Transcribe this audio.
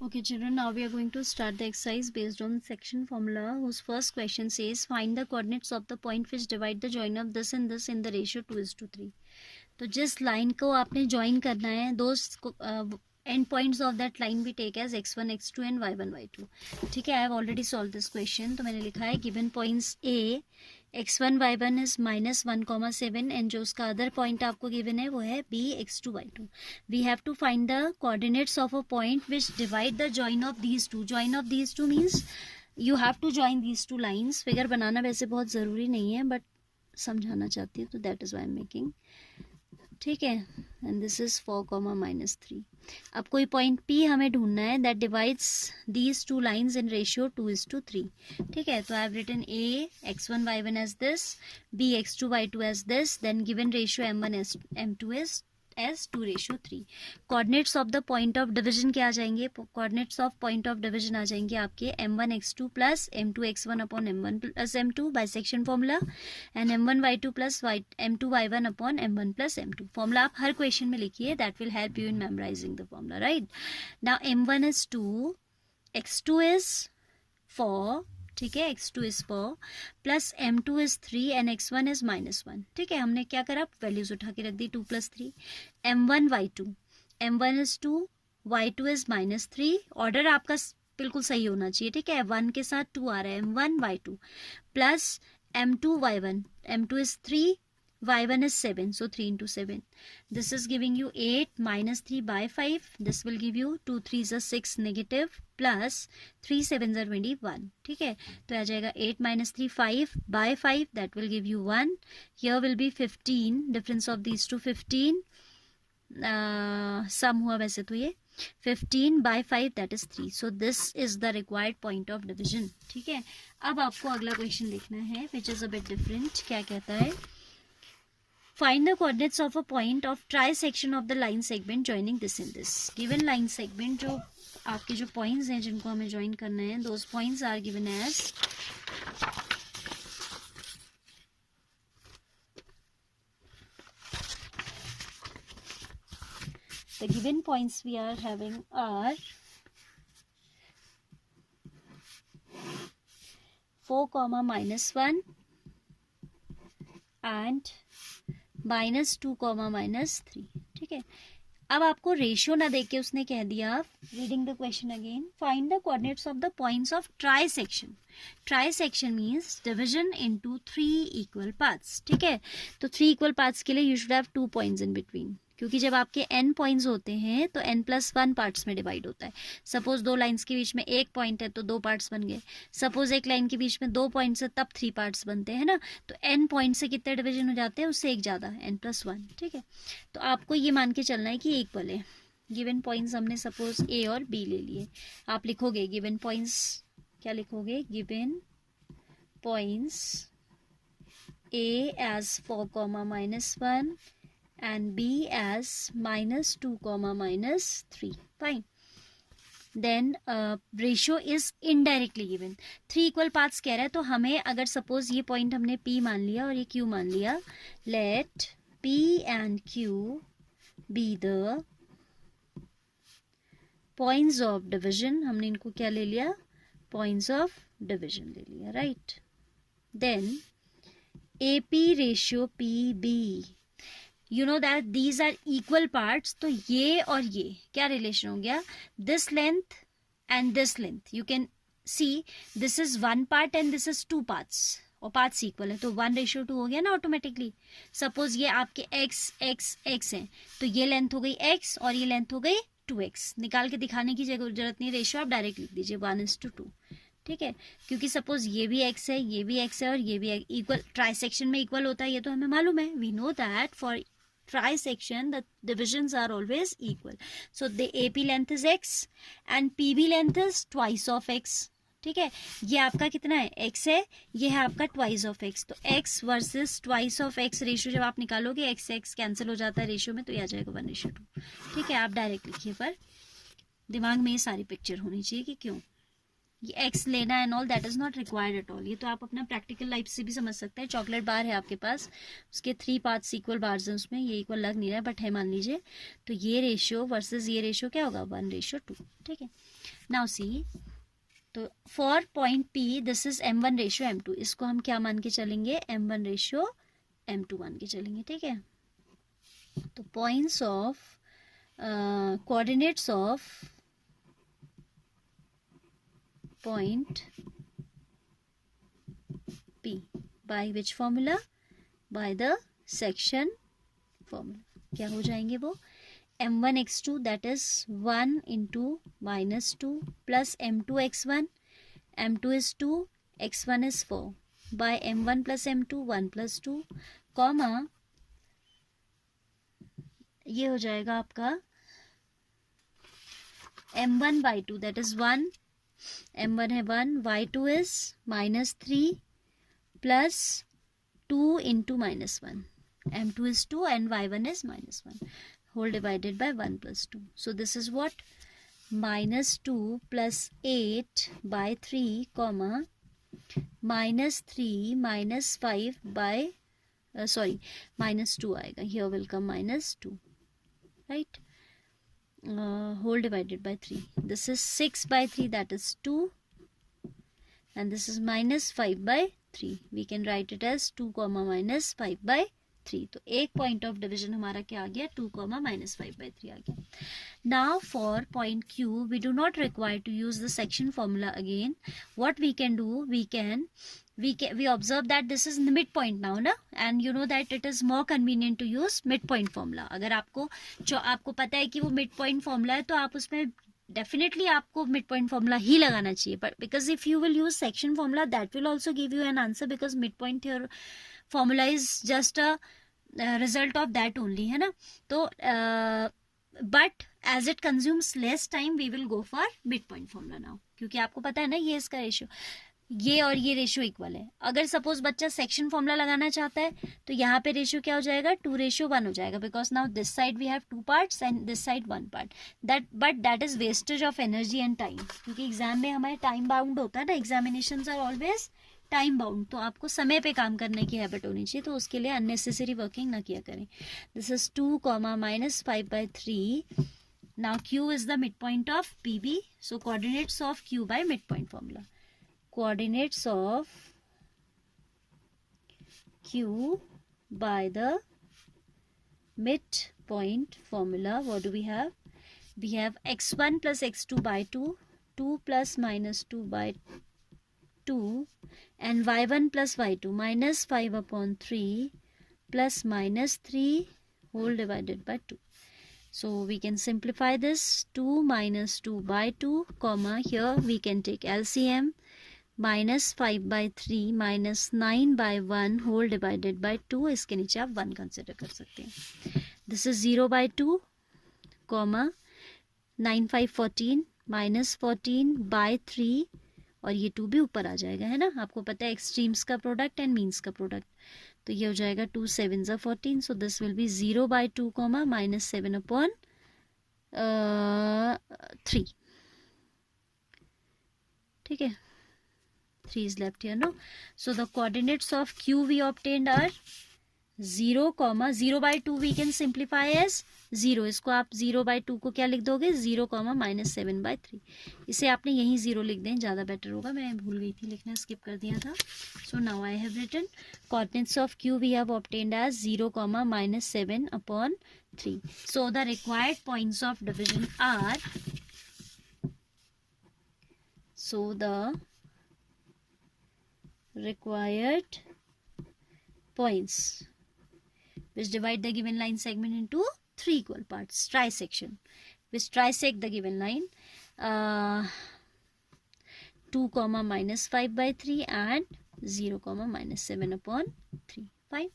Okay, children, now we are going to start the exercise based on section formula, whose first question says find the coordinates of the point which divide the join of this and this in the ratio 2:3. तो जिस line को आपने join करना है, those end points of that line we take as x1 x2 and y1 y2. ठीक है, I have already solved this question. तो मैंने लिखा है given points A x1 y1 is -1,7 and जो उसका अदर पॉइंट आपको गिवन है वो है b x2 y2. We have to find the coordinates of a point which divide the join of these two. Join of these two means you have to join these two lines. Figure बनाना वैसे बहुत ज़रूरी नहीं है, but समझाना चाहती हूँ, तो that is why am making. ठीक है, एंड दिस इज 4,-3. अब कोई पॉइंट P हमें ढूंढना है that divides these two lines in ratio 2:3. ठीक है, तो I have written A x1 y1 as this, B x2 y2 as this, then given ratio m1 m2 is as 2:3. Coordinates of the point of division क्या आ जाएंगे? Coordinates of point of division आ जाएंगे आपके m1 x2 plus m2 x1 upon m1 plus m2 by section formula, and m1 y2 plus m2 y1 upon m1 plus m2. Formula आप हर question में लिखिए, that will help you in memorising the formula, right. Now m1 is 2, x2 is 4, ठीक है, x2 is 4 plus m2 is 3 and x1 is -1. ठीक है, हमने क्या करा, वैल्यूज उठा के रख दी 2 + 3. m1 y2, m1 is 2, y2 is -3. Order आपका बिल्कुल सही होना चाहिए. ठीक है, 1 के साथ 2 आ रहा है, m1 y2 plus m2 y1, m2 is 3, y1 is 7, so 3 into 7. This is giving you 8 minus 3 by 5. This will give you 2 3s are 6 negative plus 3 7s are 21. ठीक है, तो आ जाएगा 8 minus 3 5 by 5, that will give you 1. Here will be 15, difference of these two 15. सम हुआ वैसे तो ये 15 by 5 that is 3. So this is the required point of division. ठीक है, अब आपको अगला क्वेश्चन लिखना है which is a bit different. क्या कहता है, find the coordinates of a point of trisection of the line segment joining this and this. Given line segment, जो आपके जो points हैं जिनको हमें join करना है, those points are given as the given points we are having are 4, and -2, -3. ठीक है, अब आपको रेशियो ना देके उसने कह दिया, reading the question again, find the coordinates of the points of trisection. Trisection means division into 3 equal parts. ठीक है, तो 3 इक्वल पार्ट्स के लिए you should have 2 points in between, क्योंकि जब आपके n पॉइंट्स होते हैं तो n+1 पार्ट्स में डिवाइड होता है. सपोज 2 लाइन्स के बीच में 1 पॉइंट है तो 2 पार्ट्स बन गए. सपोज एक लाइन के बीच में 2 पॉइंट्स है तब 3 पार्ट्स बनते हैं ना. तो n पॉइंट से कितने डिवीजन हो जाते हैं, उससे एक ज़्यादा, n+1. ठीक है, तो आपको ये मान के चलना है कि इक्वल है. गिवन पॉइंट्स हमने सपोज A और B ले लिए. आप लिखोगे गिवन पॉइंट्स, क्या लिखोगे, given points A as 4, -1 and B as -2, -3. Fine. Then ratio is indirectly given. 3 equal parts कह रहा है, तो हमें अगर सपोज ये पॉइंट हमने P मान लिया और ये Q मान लिया, let P and Q be the points of division. हमने इनको क्या ले लिया, points of division ले लिया, right. Then AP ratio PB, you know that these are equal parts. तो ये और ये क्या रिलेशन हो गया, this length and this length. You can see this is 1 part and this is 2 parts, और पार्ट्स इक्वल है, तो 1:2 हो गया ना ऑटोमेटिकली. सपोज ये आपके x है, तो ये लेंथ हो गई x और ये लेंथ हो गई 2x. निकाल के दिखाने की जरूरत नहीं, रेशियो आप डायरेक्ट लिख दीजिए 1:2. ठीक है, क्योंकि सपोज ये भी x है, ये भी x है और ये भी इक्वल, ट्राइसेक्शन में इक्वल होता है, ये तो हमें मालूम है. We know that for trisection the divisions are always equal. So the AP length is x and PB length is twice of x. ठीक है, ये आपका कितना है, x है, ये है आपका twice of x. तो x versus twice of x ratio जब आप निकालोगे, x कैंसिल हो जाता है रेशियो में, तो ये आ जाएगा 1:2. ठीक है, आप डायरेक्ट लिखिए, पर दिमाग में ये सारी पिक्चर होनी चाहिए कि क्यों. ये x लेना and all that is not required at all. ये तो आप अपना प्रैक्टिकल लाइफ से भी समझ सकते हैं. चॉकलेट बार है आपके पास, उसके 3 पार्ट्स इक्वल बार्स हैं उसमें, ये इक्वल लग नहीं रहा है बट है मान लीजिए. तो ये रेशियो वर्सेस ये रेशियो क्या होगा, 1:2. ठीक है. नाउ सी, तो for point P this is m1:m2. इसको हम क्या मान के चलेंगे, m1:m2 मान के चलेंगे. ठीक है. तो points of coordinates of point P by which formula, by the section formula. क्या हो जाएंगे वो, m1x2 that is 1 into -2 plus m2x1, m2 is 2, x1 is 4 by m1 plus m2 1 plus 2 comma ये हो जाएगा आपका m1/2 that is 1, m1 है 1, y2 is -3 plus 2 into -1, m2 is 2 and y1 is -1 whole divided by 1 plus 2. So this is what, -2 plus 8 by 3 comma -3 minus 5 by -2 आएगा, here will come -2, right, whole divided by 3. This is 6/3 that is 2 and this is -5/3. We can write it as 2, -5/3. तो एक point of division हमारा क्या आ गया, 2, -5/3 आ गया. Now for point Q, we do not require to use the section formula again. What we can do, we observe that this is the midpoint now, na, and you know that it is more convenient to use midpoint formula. अगर आपको पता है कि वो midpoint formula है तो आप उसमें डेफिनेटली आपको मिड पॉइंट फॉर्मूला ही लगाना चाहिए. But because if you will use section formula that will also give you an answer, because mid point formula is just a result of that only, है ना. तो but as it consumes less time we will go for mid point formula now, क्योंकि आपको पता है ना ये इसका रेशियो, ये और ये रेशियो इक्वल है. अगर सपोज बच्चा सेक्शन फॉर्मूला लगाना चाहता है तो यहाँ पे रेशियो क्या हो जाएगा, 2:1 हो जाएगा, because now this side we have 2 parts and this side 1 part. But that is wastage of energy and time, क्योंकि एग्जाम में हमारे टाइम बाउंड होता है ना, examinations are always time bound, तो आपको समय पे काम करने की हैबिट होनी चाहिए, तो उसके लिए अननेसेसरी वर्किंग ना किया करें. This is 2, -5/3. Now Q is the mid point of PB, so coordinates of Q by mid point formula. Coordinates of Q by the midpoint formula, what do we have? We have x1 plus x2 by 2, 2 plus -2 by 2 and y1 plus y2 -5/3 plus -3 whole divided by 2. So we can simplify this, 2 - 2 by 2 comma, here we can take LCM, -5/3 -9/1 whole divided by 2. इसके नीचे आप 1 consider कर सकते हैं. This is 0/2 comma 9 5 14 -14/3 और ये 2 भी ऊपर आ जाएगा, है ना. आपको पता है एक्सट्रीम्स का प्रोडक्ट एंड मीन्स का प्रोडक्ट, तो ये हो जाएगा 2 7s are 14. So this will be 0/2 comma -7/3. ठीक है. 3 is left here, no. So the coordinates of Q we obtained are 0, 0/2 we can simplify as 0. इसको आप 0/2 को क्या लिख दोगे, 0, -7/3. इसे आपने यहीं 0 लिख दें, ज़्यादा बेटर होगा. मैं भूल गई थी लिखना, स्किप कर दिया था. So now I have written coordinates of Q we have obtained as 0, -7/3. So the required points of division are, so the required points which divide the given line segment into 3 equal parts, trisection, which trisect the given line, 2, -5/3 and 0, -7/3. Fine.